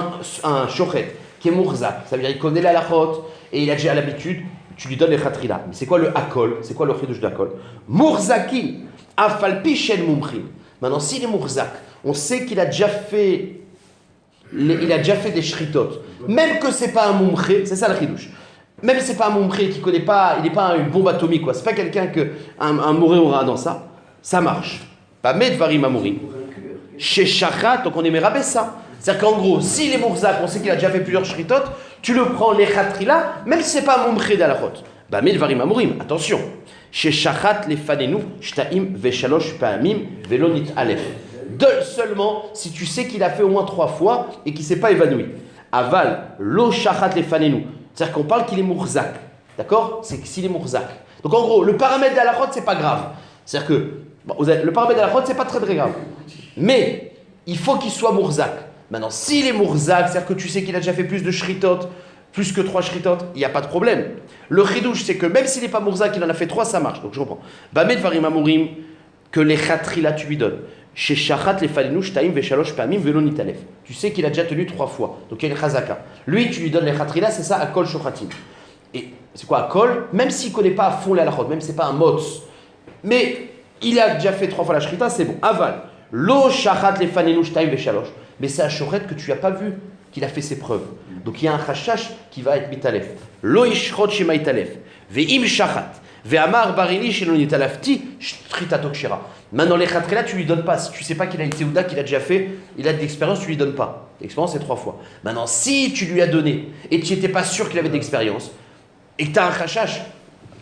un shochet qui est murzak, ça veut dire qu'il connaît la halachot et il a déjà l'habitude, tu lui donnes les khatrila. Mais c'est quoi le akol? C'est quoi le chidouche d'akol? Murzakin, afalpi shen mumchim. Maintenant, s'il est murzak, on sait qu'il a déjà fait des shritot. Même que c'est pas un mumché, c'est ça le chidouche. Même si c'est pas un mumché qui connaît pas, il n'est pas une bombe atomique, quoi. C'est pas quelqu'un que un moré aura dans ça. Ça marche. Pas medvarim amurim. Chez shachat, donc on est merabessa. C'est-à-dire qu'en gros, s'il est murzak, on sait qu'il a déjà fait plusieurs shritot, tu le prends les khatrila, même si c'est pas un mumché d'alachot. Bah medvarim amurim, attention. Chez shachat les fanenu, shtaim veshalosh pa'amim velonit alef. Seulement si tu sais qu'il a fait au moins 3 fois et qu'il ne s'est pas évanoui. Aval, lo shachat les fanenu. C'est-à-dire qu'on parle qu'il est murzak. D'accord? C'est s'il est murzak. Donc en gros, le paramètre d'alachot, c'est pas grave. C'est-à-dire que le paramètre d'alachot, c'est pas très très grave. Mais il faut qu'il soit murzak. Maintenant, s'il est murzak, c'est-à-dire que tu sais qu'il a déjà fait plus de shritot, plus que 3 shritot, il n'y a pas de problème. Le chidouche, c'est que même s'il n'est pas murzak, il en a fait 3, ça marche. Donc je reprends. Bamed varim amurim, que les khatrila tu lui donnes. Chez shachat les falinu shtaim veshalosh pamim velonit alef. Tu sais qu'il a déjà tenu 3 fois. Donc il y a une chazaka. Lui, tu lui donnes les khatrila, c'est ça, akol shochatin. Et c'est quoi akol? Même s'il ne connaît pas à fond la halachot, même si ce n'est pas un motz. Mais il a déjà fait 3 fois la shrita, c'est bon. Aval. Lo shachat les falinu shtaim veshalosh. Mais c'est un shochet que tu n'as pas vu qu'il a fait ses preuves. Donc il y a un chashash qui va être mitalef. Lo ishrot shema italef. Ve'im shachat. Ve'amar barini shelo nitalafti shtritatok shira. Maintenant les khatrila tu lui donnes pas. Si tu sais pas qu'il a une théouda, qu'il a déjà fait, il a de l'expérience, tu lui donnes pas. L'expérience c'est 3 fois. Maintenant si tu lui as donné et tu n'étais pas sûr qu'il avait de l'expérience et que tu as un chashash,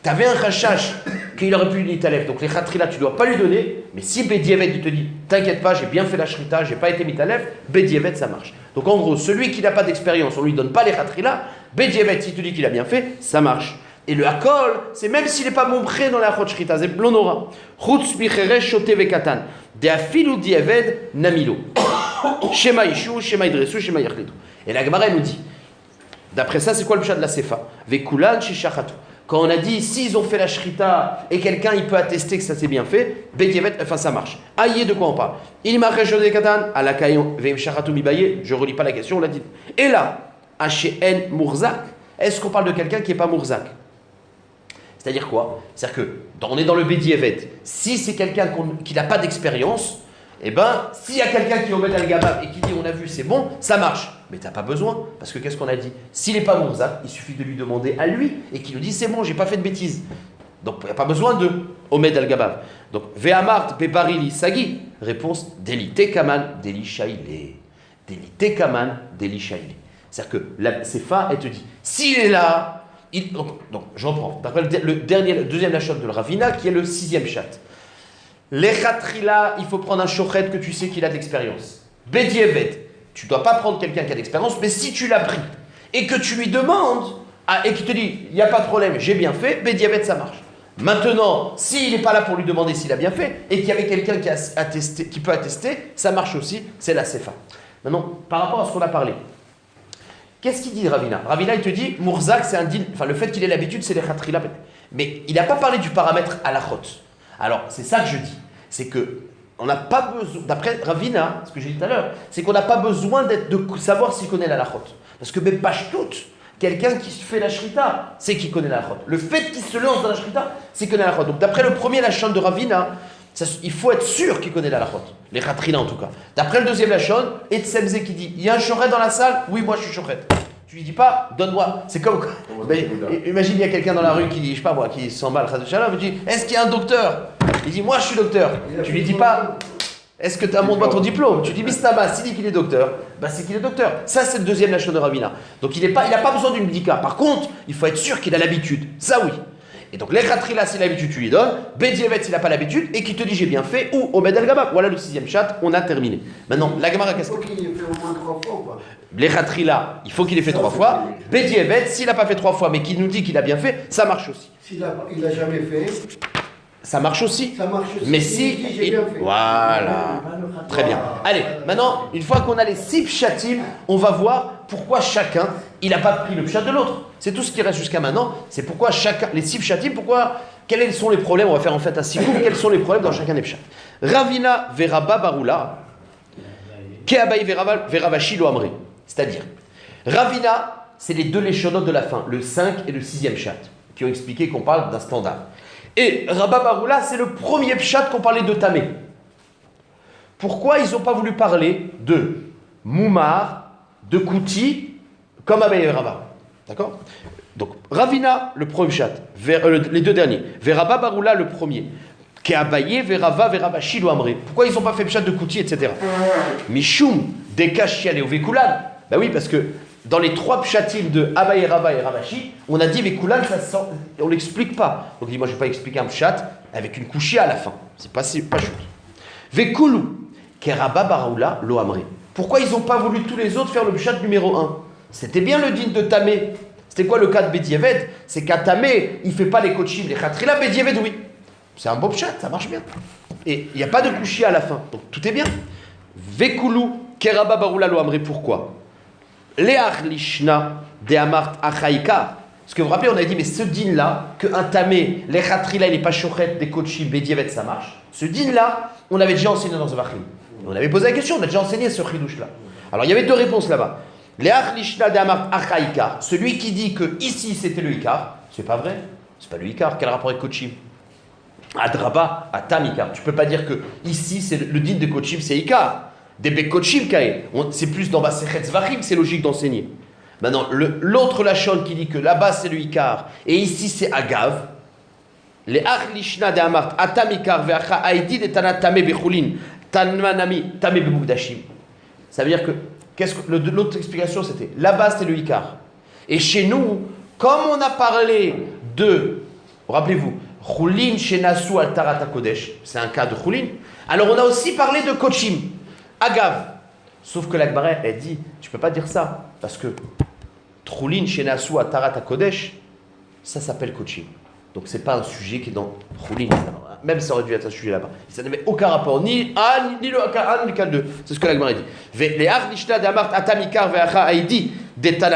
tu avais un chashash qu'il aurait pu nitalef. Donc les khatrila tu dois pas lui donner. Mais si Bedievet il te dit t'inquiète pas, j'ai bien fait la shrita, j'ai pas été mitalef, Bedievet ça marche. Donc en gros, celui qui n'a pas d'expérience, on lui donne pas les khatrila, Bedievet s'il te dit qu'il a bien fait, ça marche. Et le akol, c'est même s'il n'est pas montré dans la chot shrita, c'est blonora. Chutz bicheresh shote vekatan, de afilu dieved namilo. Shema ishu, shema idresu, shema yachlitu. Et la Gemara nous dit, d'après ça, c'est quoi le pshat de la sefa? Vekulan shishachatu. Quand on a dit, s'ils ont fait la shrita et quelqu'un il peut attester que ça s'est bien fait, Bedievet, enfin ça marche. Aïe, de quoi on parle? Il m'a rejoué katan, à la kayon, veim shachatu mibaye, je relis pas la question, on l'a dit. Et là, H.N. Murzak, est-ce qu'on parle de quelqu'un qui n'est pas Murzak? C'est-à-dire quoi? C'est-à-dire que, on est dans le Bedievet, si c'est quelqu'un qui n'a pas d'expérience, eh ben, s'il y a quelqu'un qui omet al-Gabab et qui dit on a vu, c'est bon, ça marche. Mais tu n'as pas besoin, parce que qu'est-ce qu'on a dit? S'il n'est pas Murzak, il suffit de lui demander à lui et qu'il nous dit c'est bon, j'ai pas fait de bêtises. Donc il n'y a pas besoin de omet al-Gabab. Donc, Ve'amart bebarili sagi, réponse Deli tekaman, Deli shaile. Deli tekaman, Deli shaile. C'est-à-dire que la Sefa, elle te dit, s'il est là, donc j'en prends. D'après le deuxième lachot de le Ravina, qui est le 6e chat. Les khatrila, il faut prendre un shochet que tu sais qu'il a d'expérience. Bedievet, tu ne dois pas prendre quelqu'un qui a d'expérience, mais si tu l'as pris et que tu lui demandes, et qu'il te dit, il n'y a pas de problème, j'ai bien fait, Bedievet, ça marche. Maintenant, s'il n'est pas là pour lui demander s'il a bien fait, et qu'il y avait quelqu'un qui peut attester, ça marche aussi, c'est la Sefa. Maintenant, par rapport à ce qu'on a parlé, qu'est-ce qu'il dit Ravina? Ravina, il te dit, Murzak, c'est un din, enfin le fait qu'il ait l'habitude, c'est les khatrila. Mais il n'a pas parlé du paramètre halachot. Alors, c'est ça que je dis. C'est que, on n'a pas besoin, d'après Ravina, ce que j'ai dit tout à l'heure, c'est qu'on n'a pas besoin de savoir s'il connaît la halachot. Parce que, tout, quelqu'un qui fait la shrita, c'est qu'il connaît la halachot. Le fait qu'il se lance dans la shrita, c'est qu'il connaît la halachot. Donc, d'après le premier lachon de Ravina, il faut être sûr qu'il connaît la halachot. Les khatrila en tout cas. D'après le deuxième lachon, et Tsemze qui dit, il y a un shoret dans la salle? Oui, moi je suis shoret. Tu lui dis pas, donne-moi. C'est comme. Imagine, il y a quelqu'un dans la rue qui, je sais pas moi, qui s'emballe, il dit, est-ce qu'il y a un docteur? Il dit, moi je suis docteur. Tu lui dis pas, est-ce que tu as montré ton diplôme? Tu dis, Mistama, s'il dit qu'il est docteur, bah c'est qu'il est docteur. Ça, c'est le deuxième lachon de Ravina. Donc il n'a pas besoin d'une médica. Par contre, il faut être sûr qu'il a l'habitude. Ça, oui. Et donc, l'Echatrila, si l'habitude, tu lui donnes. Bedievet, s'il n'a pas l'habitude, et qui te dit j'ai bien fait, ou Omed al-Gaba. Voilà le 6e chat, on a terminé. Maintenant, la Gemara, qu'est-ce que. Il faut qu'il ait fait au moins 3 fois ou pas? L'Echatrila, il faut qu'il ait fait 3 fois. Bedievet, s'il n'a pas fait 3 fois, mais qu'il nous dit qu'il a bien fait, ça marche aussi. S'il n'a jamais fait, Ça marche aussi. ça marche aussi. Mais Il si. dit, j'ai bien fait. Voilà. Très bien. Allez, maintenant, une fois qu'on a les 6 pshatim, on va voir pourquoi chacun, il n'a pas pris le pshat de l'autre. C'est tout ce qui reste jusqu'à maintenant. C'est pourquoi chacun, les 6 pshatim, quels sont les problèmes? On va faire en fait un sikoum. Quels sont les problèmes dans chacun des pshats? Ravina veraba barula, keabaï veravashi lo amri. C'est-à-dire, Ravina, c'est les 2 léchonotes de la fin, le 5 et le 6e pshat, qui ont expliqué qu'on parle d'un standard. Et Rabba Baroula, c'est le premier pshat qu'on parlait de Tamé. Pourquoi ils n'ont pas voulu parler de Moumar, de Kouti, comme Abaye et Rava? D'accord? Donc, Ravina, le premier pshat, les 2 derniers. Veraba Baroula, le premier. Keabaye, Verava, Veravashi, lo amré. Pourquoi ils n'ont pas fait pshat de Kouti, etc. Mishum, Dekashial et Ovekulan. Ben oui, parce que dans les 3 pshatim de Abaye, Rava et Ravashi, on a dit Vekulan, on l'explique pas. Donc il dit, moi je vais pas expliquer un pshat avec une couchia à la fin. C'est pas chute. Vekulu, Keraba Baraoula, lo amré. Pourquoi ils n'ont pas voulu tous les autres faire le pshat numéro 1? C'était bien le din de Tamé. C'était quoi le cas de Bedievet? C'est qu'à Tamé, il fait pas les kochim, les khatrila, Bedievet oui. C'est un beau pshat, ça marche bien. Et il n'y a pas de couchia à la fin. Donc tout est bien. Vekulu, Keraba Baraoula, lo amré. Pourquoi? Leach lishna de amart achaïka. Parce que vous vous rappelez, on a dit, mais ce din-là, qu'un tamé, les khatrila, les pachochet, des kochim, bedievet, ça marche. Ce din-là, on avait déjà enseigné dans Zavachim. On avait posé la question, on a déjà enseigné ce chidouche-là. Alors il y avait 2 réponses là-bas. Leach lishna de amart achaïka. Celui qui dit que ici c'était le ikar, c'est pas vrai. C'est pas le ikar. Quel rapport avec kochim? Adraba, atam ikar. Tu peux pas dire que ici, c'est le din de kochim, c'est ikar. Des bekochim kae, c'est plus dans Basechet Zvachim, c'est logique d'enseigner. Maintenant, l'autre lachon qui dit que là-bas c'est le ikar et ici c'est agav. Les achlishna de amart atam ikar ve'acha aidi de tana tame bechulin tanmanami tame bemugdashim. Ça veut dire que l'autre explication c'était là-bas c'est le ikar et chez nous, comme on a parlé de, rappelez-vous, chulin shenasu al tarat hakodesh, c'est un cas de chulin. Alors on a aussi parlé de kochim. Agav. Sauf que l'Agmara, elle dit, tu peux pas dire ça, parce que Troulin Shenasu Atarat Kodesh, ça s'appelle Kochim. Donc c'est pas un sujet qui est dans Troulin. Même ça aurait dû être un sujet là-bas. Ça n'avait aucun rapport, ni le cas 1, ni le cas 2. C'est ce que l'Agmara dit.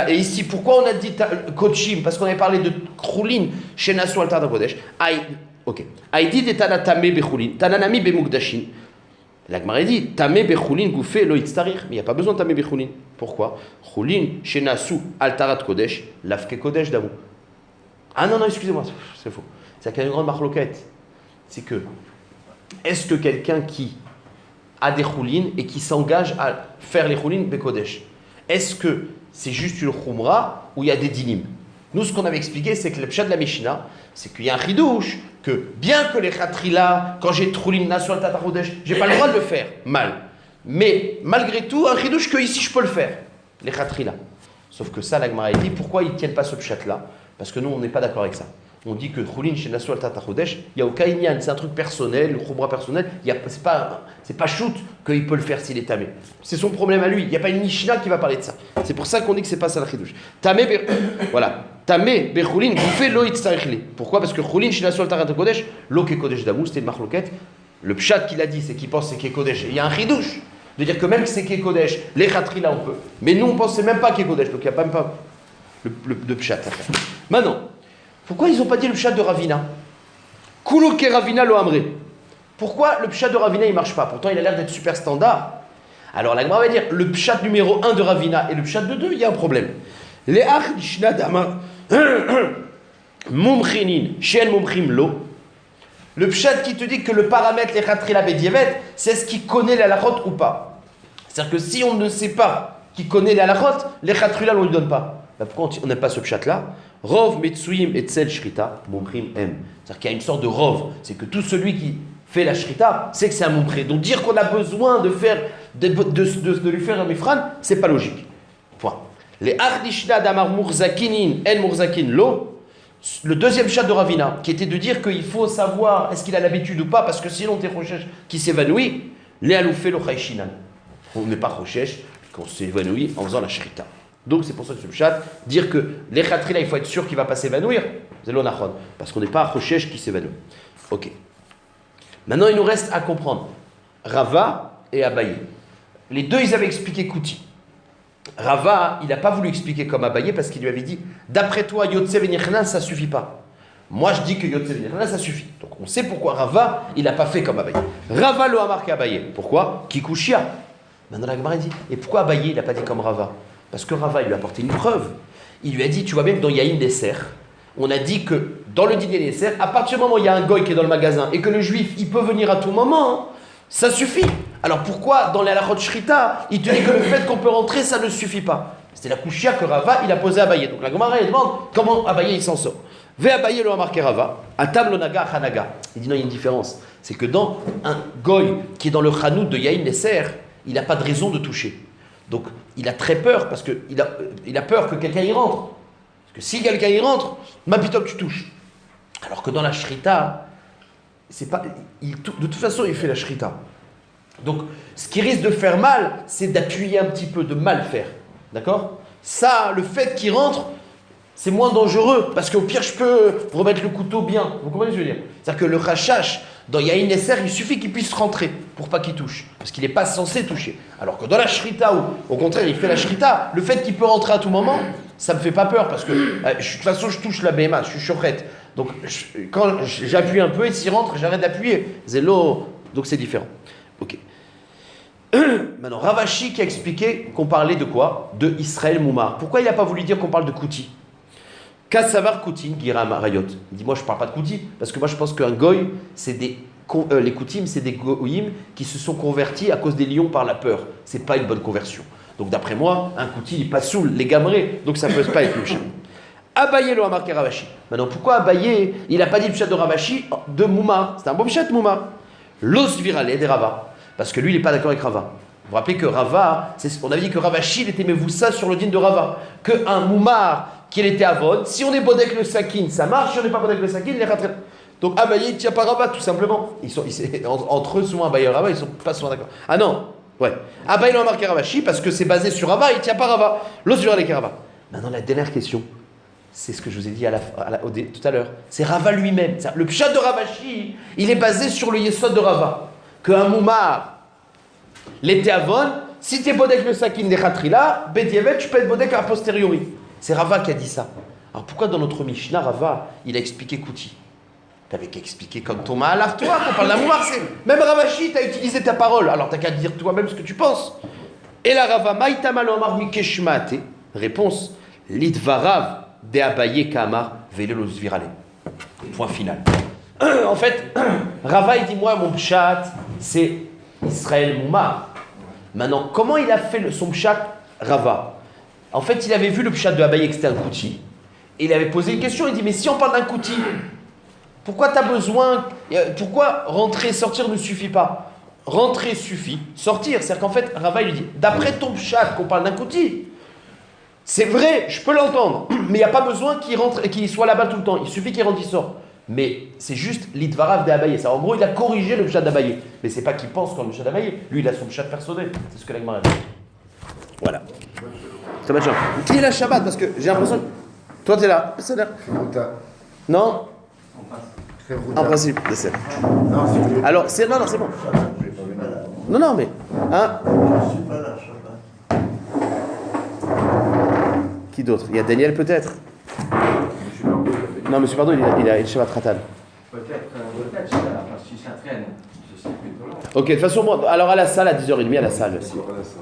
Et ici, pourquoi on a dit Kochim? Parce qu'on avait parlé de Troulin Shenasu Atarat Kodesh. Ok. Aïdi de Tana Tame Bechulin, Tananami Bemugdashin. L'Agmara dit Tamé bechulin goufé lo itztarich. Mais il n'y a pas besoin de Tamé bechulin. Pourquoi? Chulin shenasu altarat kodesh lafke kodesh damou. Ah non, excusez-moi, c'est faux. C'est qu'il y a une grande marloquette. C'est que, est-ce que quelqu'un qui a des chulin et qui s'engage à faire les chulin bekodesh, est-ce que c'est juste une chumra ou il y a des dinim? Nous, ce qu'on avait expliqué, c'est que le pshat de la Mishnah, c'est qu'il y a un chidouche, que bien que les khatrila, quand j'ai troulin national tatachodesh, j'ai pas le droit de le faire, mal. Mais malgré tout, un chidouche que ici je peux le faire, les khatrila. Sauf que ça, la Gemara dit, pourquoi ils ne tiennent pas ce pshat-là? Parce que nous, on n'est pas d'accord avec ça. On dit que troulin chez national tatachodesh, il n'y a aucun inyan, c'est un truc personnel, le khumra personnel, c'est pas shoot qu'il peut le faire s'il est tamé. C'est son problème à lui, il n'y a pas une Mishnah qui va parler de ça. C'est pour ça qu'on dit que c'est pas ça le chidouche. Tamé, voilà. Tamé bechulin goufé lo itztarichle. Pourquoi? Parce que chulin chez national tatachodesh, lo ke kodesh damou, c'était une marloquette. Le pshat qu'il a dit, c'est qu'il pense que c'est kodesh. Il y a un chidouche de dire que même si c'est kodesh, les khatrila on peut. Mais nous on pense que c'est même pas kodesh, donc il n'y a même pas le pshat à faire. Maintenant, pourquoi ils n'ont pas dit le pshat de Ravina? Kulu ke Ravina lo amré. Pourquoi le pshat de Ravina il marche pas? Pourtant il a l'air d'être super standard. Alors la Gemara va dire le pshat numéro 1 de Ravina et le pshat de 2, il y a un problème. Les ach lishna damar mumchinin shen mumchim lo. Le pshat qui te dit que le paramètre les khatrila bedievet, c'est ce qui connaît la halachot ou pas. C'est-à-dire que si on ne sait pas qui connaît la halachot, les khatrila on ne lui donne pas. Bah, pourquoi on n'aime pas ce pshat-là? Rov Metsuim et Tzel Shrita, Mumchim M. C'est-à-dire qu'il y a une sorte de Rov. C'est que tout celui qui fait la Shrita, c'est que c'est un Mumchim. Donc dire qu'on a besoin de lui faire un Mifran, c'est pas logique. Point. Les Ardishna d'Amar Murzakinin, El Murzakin Lo, le deuxième chat de Ravina, qui était de dire qu'il faut savoir est-ce qu'il a l'habitude ou pas, parce que sinon t'es Rochesh qui s'évanouit, les Aloufé lo Chayshinan. On n'est pas Rochesh quand on s'évanouit en faisant la Shrita. Donc c'est pour ça que ce chat, dire que les Khatrila, il faut être sûr qu'il ne va pas s'évanouir, c'est l'onachon, parce qu'on n'est pas Rochesh qui s'évanouit. Ok. Maintenant il nous reste à comprendre Rava et Abaye. Les deux ils avaient expliqué Kouti. Rava, il n'a pas voulu expliquer comme Abaye parce qu'il lui avait dit d'après toi, Yotse Venichna, ça ne suffit pas. Moi, je dis que Yotse Venichna, ça suffit. Donc, on sait pourquoi Rava, il n'a pas fait comme Abaye. Rava le a marqué Abaye. Pourquoi Kikushia. Maintenant, la Gemara dit et pourquoi Abaye, il n'a pas dit comme Rava? Parce que Rava, il lui a apporté une preuve. Il lui a dit tu vois bien que dans Yahin Desser, on a dit que dans le dîner Desser, à partir du moment où il y a un goy qui est dans le magasin et que le juif, il peut venir à tout moment, ça suffit. Alors pourquoi dans les halachot shrita, il te dit que le fait qu'on peut rentrer, ça ne suffit pas? C'était la kushia que Rava, il a posé à Abaye. Donc la Gemara, elle demande comment Abaye, il s'en sort. Ve Abaye le a marqué Rava, atam lo naga hanaga. Il dit non, il y a une différence. C'est que dans un goy qui est dans le chanout de Yahin Nesser, il n'a pas de raison de toucher. Donc il a très peur parce qu'il a peur que quelqu'un y rentre. Parce que si quelqu'un y rentre, ma pitop, tu touches. Alors que dans la shrita, c'est pas, de toute façon, il fait la shrita. Donc, ce qui risque de faire mal, c'est d'appuyer un petit peu, de mal faire. D'accord? Ça, le fait qu'il rentre, c'est moins dangereux, parce qu'au pire, je peux remettre le couteau bien. Vous comprenez ce que je veux dire? C'est-à-dire que le rachash, dans Yahin Nesser, il suffit qu'il puisse rentrer, pour pas qu'il touche. Parce qu'il n'est pas censé toucher. Alors que dans la shrita, où, au contraire, il fait la shrita, le fait qu'il peut rentrer à tout moment, ça me fait pas peur, parce que, de toute façon, je touche la BMA, je suis chocrette. Donc, quand j'appuie un peu, et s'il rentre, j'arrête d'appuyer. Zélo, donc c'est différent. Ok. Maintenant, Ravashi qui a expliqué qu'on parlait de quoi? De Israël Moumar. Pourquoi il n'a pas voulu dire qu'on parle de Kouti? Kassavar Koutin, Gira Marayot. Il dit, moi je ne parle pas de Kouti, parce que moi je pense qu'un goy, c'est les Koutim, c'est des goyim qui se sont convertis à cause des lions par la peur. Ce n'est pas une bonne conversion. Donc d'après moi, un Kouti, il n'est pas saoul, les gamerés, donc ça ne peut pas être le chat. Abaye lo a marqué Ravashi. Maintenant, pourquoi Abaye, il n'a pas dit le chat de Ravashi de Moumar? C'est un bon chat Moumar. L'os virale des Rava. Parce que lui, il n'est pas d'accord avec Rava. Vous vous rappelez que Rava, on avait dit que Ravashi, il était Mevoussa sur le din de Rava. Qu'un Moumar, qu'il était avon, si on est bodek le sakin, ça marche, si on n'est pas bodek le sakin, il est rattrapé. Donc Abaye, il ne tient pas Rava, tout simplement. Entre eux, souvent Abaye et Rava, ils ne sont pas souvent d'accord. Ah non, ouais. Abaye l'a marqué Ravashi parce que c'est basé sur Rava, il ne tient pas Rava. L'os virale avec Rava. Maintenant, la dernière question, c'est ce que je vous ai dit tout à l'heure. C'est Rava lui-même. Le pshat de Ravashi, il est basé sur le yesod de Rava. Qu'un moumar, l'été avon, si tu es bodek le sakin des khatrila, bedievet, tu peux être bodek a posteriori. C'est Rava qui a dit ça. Alors pourquoi dans notre Mishnah, Rava, il a expliqué Kouti? Tu avais qu'à expliquer comme ton mahalar, toi, qu'on parle d'un moumar. Même Ravashi, tu as utilisé ta parole, alors tu n'as qu'à dire toi-même ce que tu penses. Et la Rava, maïtamal omar mikeshmaate. Réponse, litvarav de abaye kamar velelos virale. Point final. En fait, Rava, il dit, moi, mon pshat, c'est Israël Moumar. Maintenant, comment il a fait son pshat, Rava? En fait, il avait vu le pshat de Abaye que c'était un Kouti. Et il avait posé une question, il dit, mais si on parle d'un Kouti, pourquoi tu as besoin, pourquoi rentrer et sortir ne suffit pas? Rentrer suffit, sortir. C'est-à-dire qu'en fait, Rava, il lui dit, d'après ton pshat qu'on parle d'un Kouti, c'est vrai, je peux l'entendre, mais il n'y a pas besoin qu'il rentre et qu'il soit là-bas tout le temps. Il suffit qu'il rentre, il sort. Mais c'est juste l'Itvarav d'Abaye. En gros, il a corrigé le pshat d'Abaye. Mais c'est pas qu'il pense comme le pshat d'Abaye. Lui, il a son pshat personnel. C'est ce que l'Agmara dit. Voilà. Shabbat shalom. Qui est la Shabbat? Parce que j'ai l'impression que... Toi, t'es là. C'est là. Non? En principe, c'est ça. Alors, c'est... Non, c'est bon. Non, mais... Hein? Je suis pas là, Shabbat. Qui d'autre? Il y a Daniel, peut-être? Non, M. Pardon, il a Shabbat Ratan. Peut-être, je sais pas, parce qu'il s'entraîne, je sais plutôt là. Ok, de toute façon, alors à la salle, à 10h30, à la salle aussi. Voilà, ça.